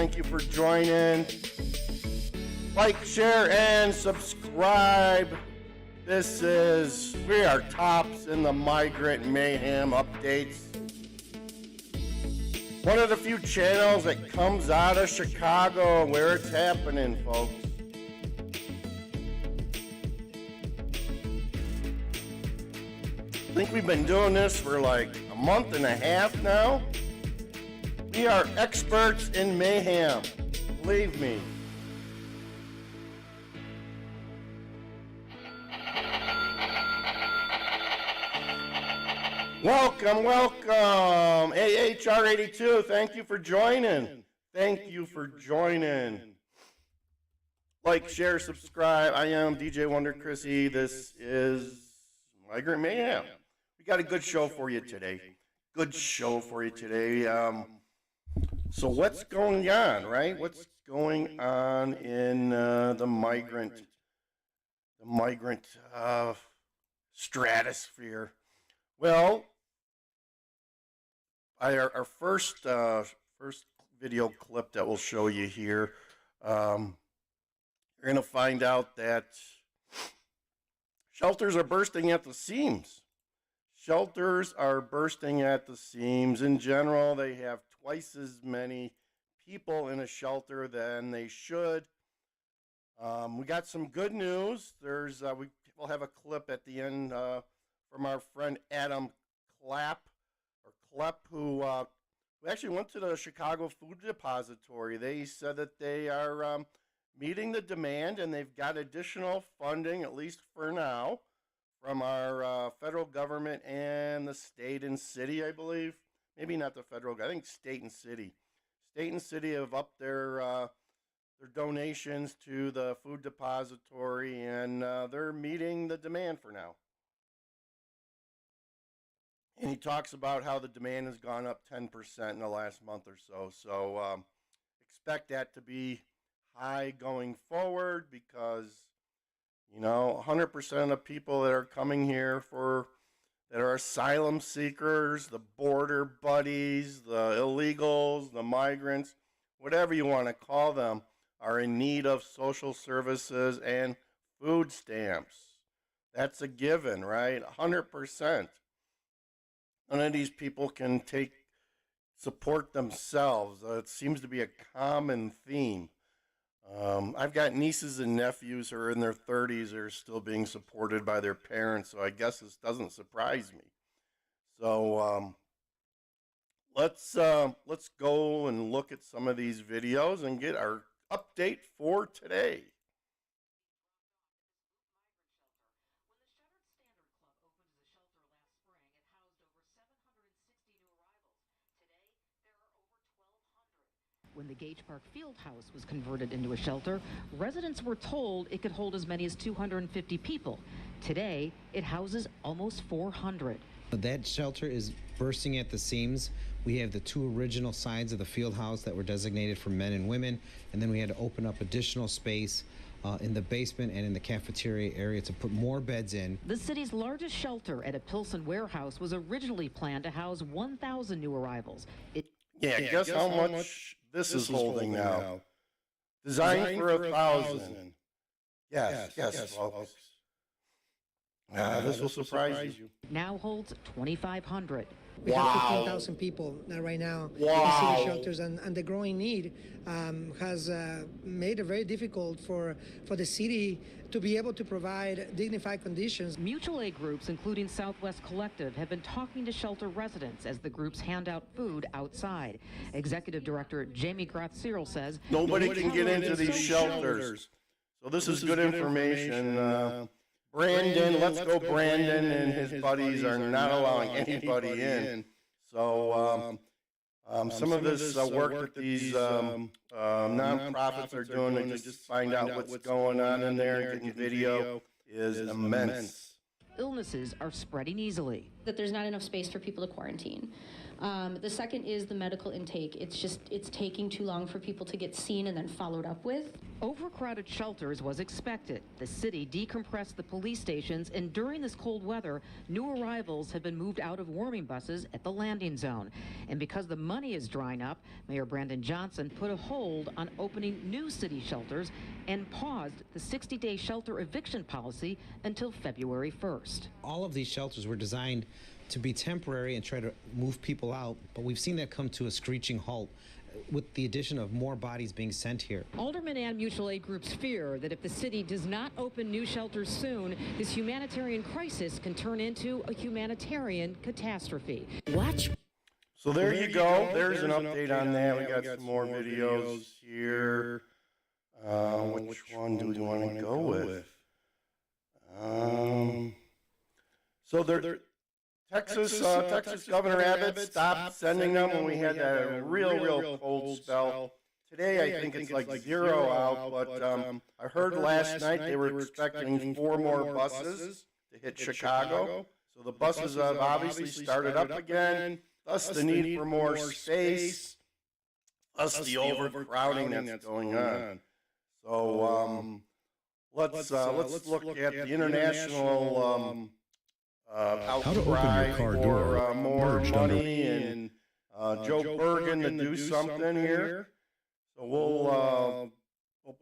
Thank you for joining. Like, share, and subscribe. We are tops in the Migrant Mayhem updates. One of the few channels that comes out of Chicago where it's happening, folks. I think we've been doing this for like a month and a half now. We are experts in mayhem, believe me. Welcome, welcome. AHR82, thank you for joining. Thank you for joining. Like, share, subscribe. I am DJ Wonder Chrissy. This is Migrant Mayhem. We got a good show for you today. So what's going on, right? What's going on in the migrant stratosphere? Well, our first video clip that we'll show you here, you're going to find out that shelters are bursting at the seams. Shelters are bursting at the seams. In general, they have twice as many people in a shelter than they should. We got some good news. We'll have a clip at the end from our friend Adam Klepp, who actually went to the Chicago Food Depository. They said that they are meeting the demand, and they've got additional funding, at least for now, from our federal government and the state and city, I believe. Maybe not the federal, I think state and city. State and city have upped their donations to the food depository, and they're meeting the demand for now. And he talks about how the demand has gone up 10% in the last month or so. So expect that to be high going forward because, 100% of the people that are coming here that are asylum seekers, the border buddies, the illegals, the migrants, whatever you want to call them, are in need of social services and food stamps. That's a given, right? 100%. None of these people can support themselves. It seems to be a common theme. I've got nieces and nephews who are in their 30s who are still being supported by their parents, so I guess this doesn't surprise me. So let's go and look at some of these videos and get our update for today. When the Gage Park Field House was converted into a shelter, residents were told it could hold as many as 250 people. Today, it houses almost 400. That shelter is bursting at the seams. We have the two original sides of the field house that were designated for men and women, and then we had to open up additional space in the basement and in the cafeteria area to put more beds in. The city's largest shelter at a Pilsen warehouse was originally planned to house 1,000 new arrivals. Guess how much this is holding now. Designed for 1,000. Yes, folks. This will surprise you. Now holds 2,500. We have 15,000 people right now in city shelters, and the growing need has made it very difficult for the city to be able to provide dignified conditions. Mutual aid groups, including Southwest Collective, have been talking to shelter residents as the groups hand out food outside. Executive Director Jamie Grath-Cyril says nobody can get into these shelters. So this is good information. Brandon, let's go Brandon and his buddies are not allowing anybody in. So some of this work that these nonprofits are doing to just find out what's going on in there, getting video, is immense. Illnesses are spreading easily. That there's not enough space for people to quarantine. The second is the medical intake. It's taking too long for people to get seen and then followed up with. Overcrowded shelters was expected. The city decompressed the police stations, and during this cold weather, new arrivals have been moved out of warming buses at the landing zone. And because the money is drying up, Mayor Brandon Johnson put a hold on opening new city shelters and paused the 60-day shelter eviction policy until February 1st. All of these shelters were designed to be temporary and try to move people out, but we've seen that come to a screeching halt with the addition of more bodies being sent here. Aldermen and mutual aid groups fear that if the city does not open new shelters soon, this humanitarian crisis can turn into a humanitarian catastrophe. Watch. So there you go. There's an update on that. We got some more videos here. Which one do we want to go with? So Texas Governor Abbott stopped sending them when we had that real cold spell. Today I think it's like 0 out, but I heard last night they were expecting 4 more buses to hit Chicago. So the buses have obviously started up again, thus the need for more space, thus the overcrowding that's going on. So let's look at the international outcry for more money and Joe Bergen to do something here. So we'll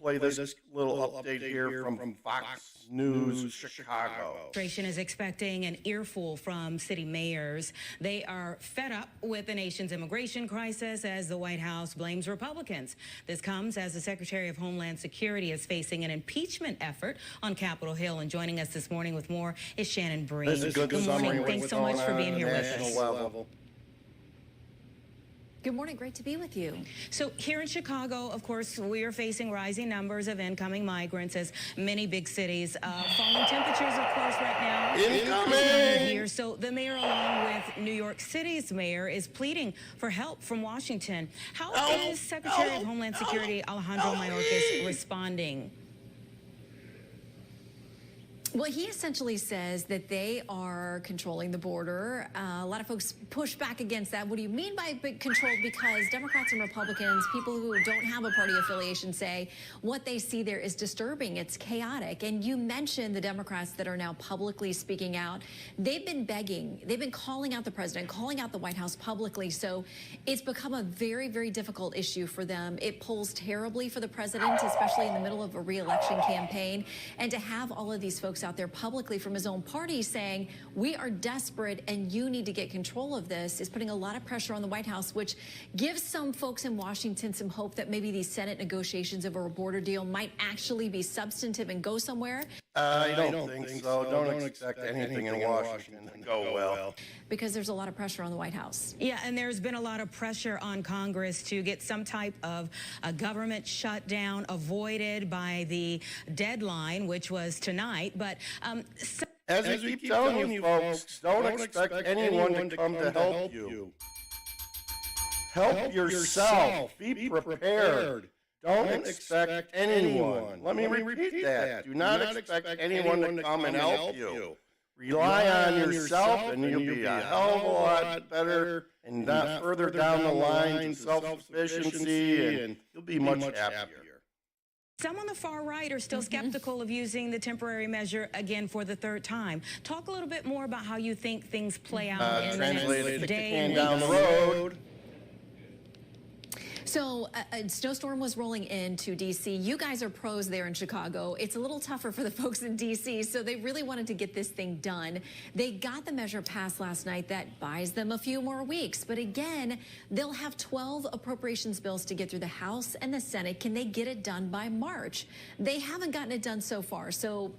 play this little update here from Fox News Chicago. Administration is expecting an earful from city mayors. They are fed up with the nation's immigration crisis as the White House blames Republicans. This comes as the Secretary of Homeland Security is facing an impeachment effort on Capitol Hill. And joining us this morning with more is Shannon Breen. This is good morning. Thanks so much for being here with us. Level. Good morning. Great to be with you. So here in Chicago, of course, we are facing rising numbers of incoming migrants as many big cities. Falling temperatures, of course, right now. Incoming! Here. So the mayor, along with New York City's mayor, is pleading for help from Washington. How is Secretary of Homeland Security Alejandro Mayorkas responding? Well, he essentially says that they are controlling the border. A lot of folks push back against that. What do you mean by control? Because Democrats and Republicans, people who don't have a party affiliation, say what they see there is disturbing. It's chaotic. And you mentioned the Democrats that are now publicly speaking out. They've been begging. They've been calling out the president, calling out the White House publicly. So it's become a very, very difficult issue for them. It polls terribly for the president, especially in the middle of a re-election campaign. And to have all of these folks out there publicly from his own party saying we are desperate and you need to get control of this is putting a lot of pressure on the White House, which gives some folks in Washington some hope that maybe these Senate negotiations over a border deal might actually be substantive and go somewhere. I don't think so. Don't expect anything in Washington to go well. Because there's a lot of pressure on the White House. Yeah, and there's been a lot of pressure on Congress to get some type of a government shutdown avoided by the deadline, which was tonight. But as we keep telling you folks, don't expect anyone to come to help you. Help yourself. Be prepared. Don't expect anyone. Let me repeat that. Do not expect anyone to come and help you. Rely on yourself and you'll be a hell of a lot better and not further down the line to self-sufficiency, and you'll be much happier. some on the far right are still skeptical of using the temporary measure again for the third time. Talk a little bit more about how you think things play out in the next day and down the road. So a snowstorm was rolling into D.C. You guys are pros there in Chicago. It's a little tougher for the folks in D.C., so they really wanted to get this thing done. They got the measure passed last night that buys them a few more weeks. But again, they'll have 12 appropriations bills to get through the House and the Senate. Can they get it done by March? They haven't gotten it done so far. So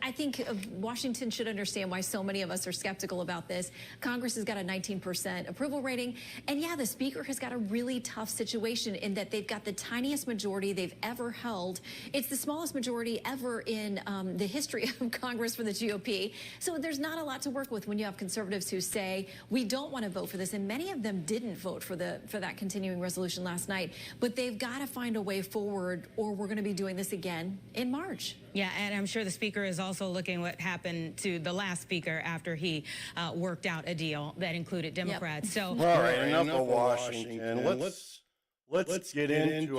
I think Washington should understand why so many of us are skeptical about this. Congress has got a 19% approval rating. And yeah, the Speaker has got a really tough situation situation in that they've got the tiniest majority they've ever held. It's the smallest majority ever in the history of Congress for the GOP. So there's not a lot to work with when you have conservatives who say, we don't want to vote for this. And many of them didn't vote for that continuing resolution last night. But they've got to find a way forward, or we're going to be doing this again in March. Yeah, and I'm sure the speaker is also looking what happened to the last speaker after he worked out a deal that incled Democrats. So, all right, enough of Washington. Let's get into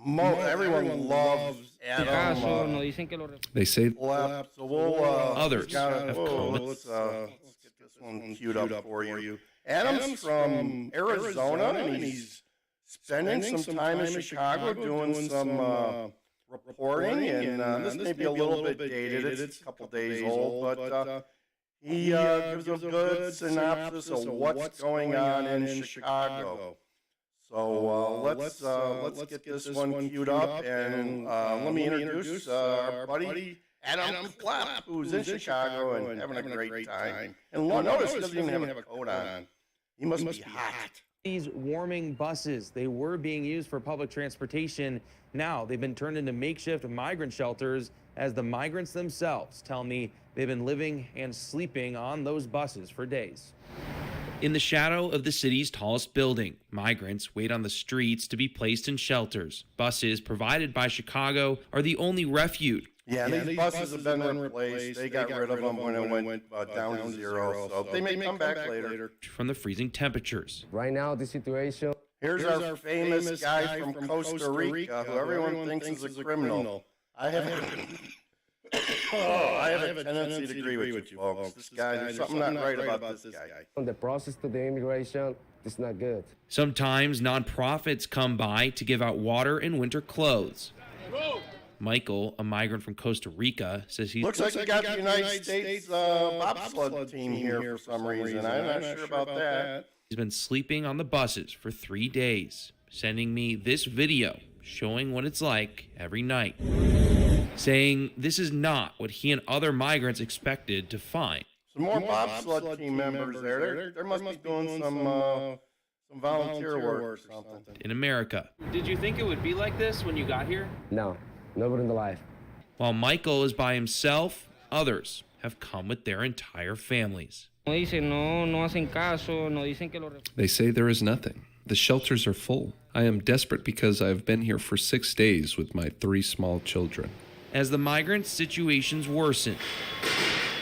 everyone loves Adam. They say So we'll, others have come. let's get this one queued up for you. Adam's from Arizona, and he's spending some time in Chicago doing some reporting, and this may be a little bit dated. It's a couple days old, but he gives a good synopsis of what's going on in Chicago. So let's get this one queued up, and let me introduce our buddy Adam Clapp, who's in Chicago and having a great time. And notice he doesn't even have a coat on. He must be hot. These warming buses, they were being used for public transportation. Now they've been turned into makeshift migrant shelters, as the migrants themselves tell me they've been living and sleeping on those buses for days. In the shadow of the city's tallest building, migrants wait on the streets to be placed in shelters. Buses provided by Chicago are the only refuge. Yeah, these buses have been replaced. They got rid of them when it went down to zero, so they may come back later. From the freezing temperatures. Right now, the situation... Here's our famous guy from Costa Rica, who everyone thinks is a criminal. I have a tendency to agree with you, folks. This guy, there's something not right about this guy. The process to the immigration is not good. Sometimes nonprofits come by to give out water and winter clothes. Michael, a migrant from Costa Rica, says he looks like we got the United States bobsled team here for some reason. I'm not sure about that. He's been sleeping on the buses for 3 days, sending me this video showing what it's like every night, saying this is not what he and other migrants expected to find. Some more bobsled team members there. They must be doing some volunteer work or something. In America. Did you think it would be like this when you got here? No, never in the life. While Michael is by himself, others have come with their entire families. They say there is nothing. The shelters are full. I am desperate because I have been here for 6 days with my 3 small children. As the migrant situations worsen,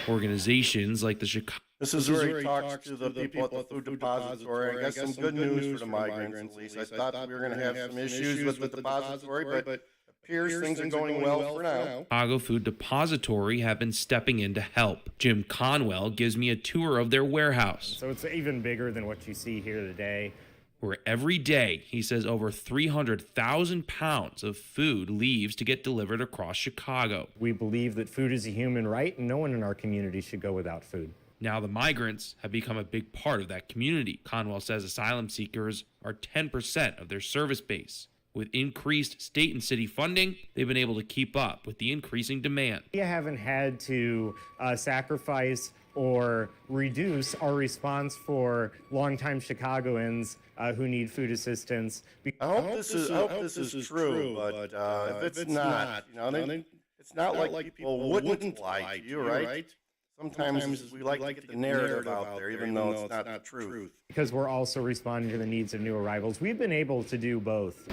organizations like the Chicago... This is where he talks to the people at the food depository. I got some good news for the migrants, at least. I thought we were going to have some issues with the depository, but appears things are going well for now. Chicago Food Depository have been stepping in to help. Jim Conwell gives me a tour of their warehouse. So it's even bigger than what you see here today. Where every day, he says, over 300,000 pounds of food leaves to get delivered across Chicago. We believe that food is a human right, and no one in our community should go without food. Now the migrants have become a big part of that community. Conwell says asylum seekers are 10% of their service base. With increased state and city funding, they've been able to keep up with the increasing demand. We haven't had to sacrifice or reduce our response for longtime Chicagoans who need food assistance. I hope this is true, but if it's not, it's not like people wouldn't lie to you, right? Sometimes we like to get the narrative out there, even though it's not the truth. Because we're also responding to the needs of new arrivals. We've been able to do both.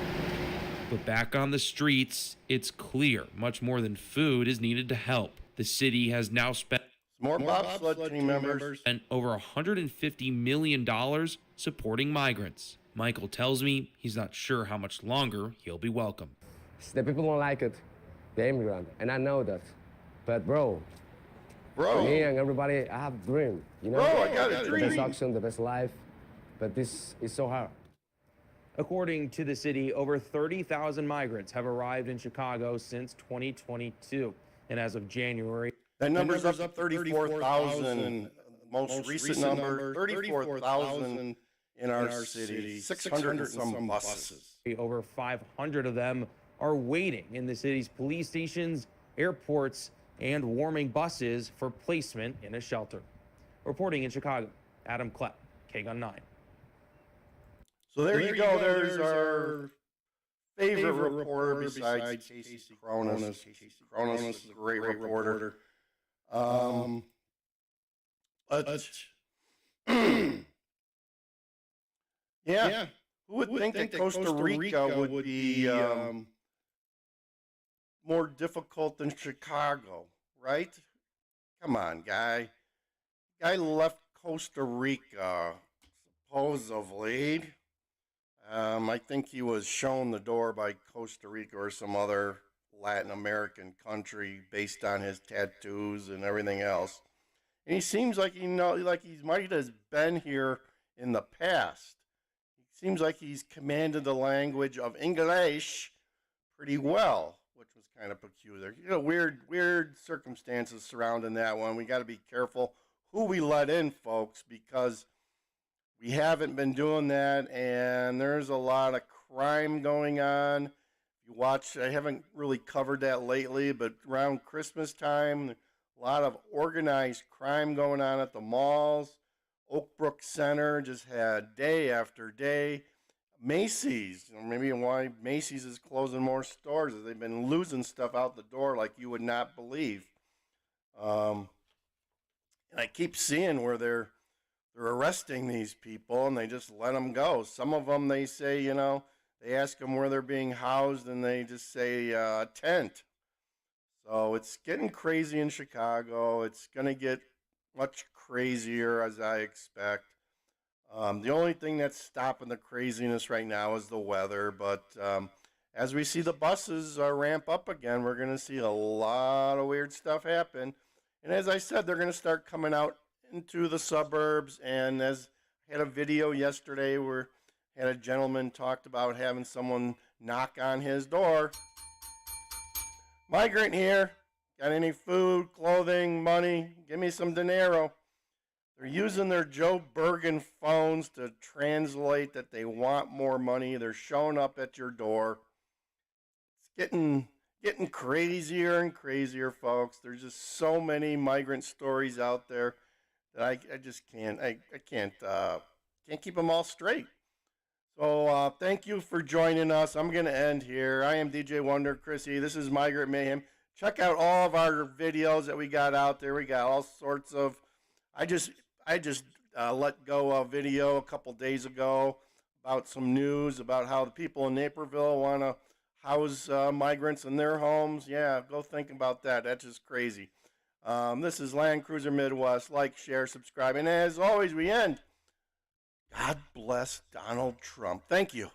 But back on the streets, it's clear much more than food is needed to help. The city has now spent more bobsled team members and over $150 million supporting migrants. Michael tells me he's not sure how much longer he'll be welcome. The people don't like it, the immigrant, and I know that. But bro, me and everybody, I have a dream, you know? Bro, I got a The dream. best option, the best life, but this is so hard. According to the city, over 30,000 migrants have arrived in Chicago since 2022. And as of January, that number's up to 34,000. Most recent number, 34,000 in our city, 600 and some buses. over 500 of them are waiting in the city's police stations, airports, and warming buses for placement in a shelter. Reporting in Chicago, Adam Klepp, KGUN 9. So there you go. There's our favorite reporter besides Casey Cronus. Casey Cronus is a great reporter. Yeah. Who would think that Costa Rica would be more difficult than Chicago, right? Come on, guy. Guy left Costa Rica, supposedly. I think he was shown the door by Costa Rica or some other Latin American country based on his tattoos and everything else. And he seems like he might have been here in the past. He seems like he's commanded the language of English pretty well, which was kind of peculiar. You know, weird circumstances surrounding that one. We got to be careful who we let in, folks, because we haven't been doing that, and there's a lot of crime going on. If you watch, I haven't really covered that lately, but around Christmas time, a lot of organized crime going on at the malls. Oakbrook Center just had day after day. Macy's, maybe why Macy's is closing more stores is they've been losing stuff out the door like you would not believe. And I keep seeing where they're arresting these people and they just let them go. Some of them, they say, you know, they ask them where they're being housed and they just say a tent. So it's getting crazy in Chicago. It's going to get much crazier as I expect. The only thing that's stopping the craziness right now is the weather. But as we see the buses ramp up again, we're going to see a lot of weird stuff happen. And as I said, they're going to start coming out into the suburbs. And as I had a video yesterday where I had a gentleman talked about having someone knock on his door. Migrant here. Got any food, clothing, money? Give me some dinero. They're using their Joe Bergen phones to translate that they want more money. They're showing up at your door. It's getting crazier and crazier, folks. There's just so many migrant stories out there that I just can't keep them all straight. So thank you for joining us. I'm going to end here. I am DJ Wonder Chrissy. This is Migrant Mayhem. Check out all of our videos that we got out there. We got all sorts of. I just let go a video a couple days ago about some news about how the people in Naperville want to house migrants in their homes. Yeah, go think about that. That's just crazy. This is Land Cruiser Midwest. Like, share, subscribe. And as always, we end. God bless Donald Trump. Thank you.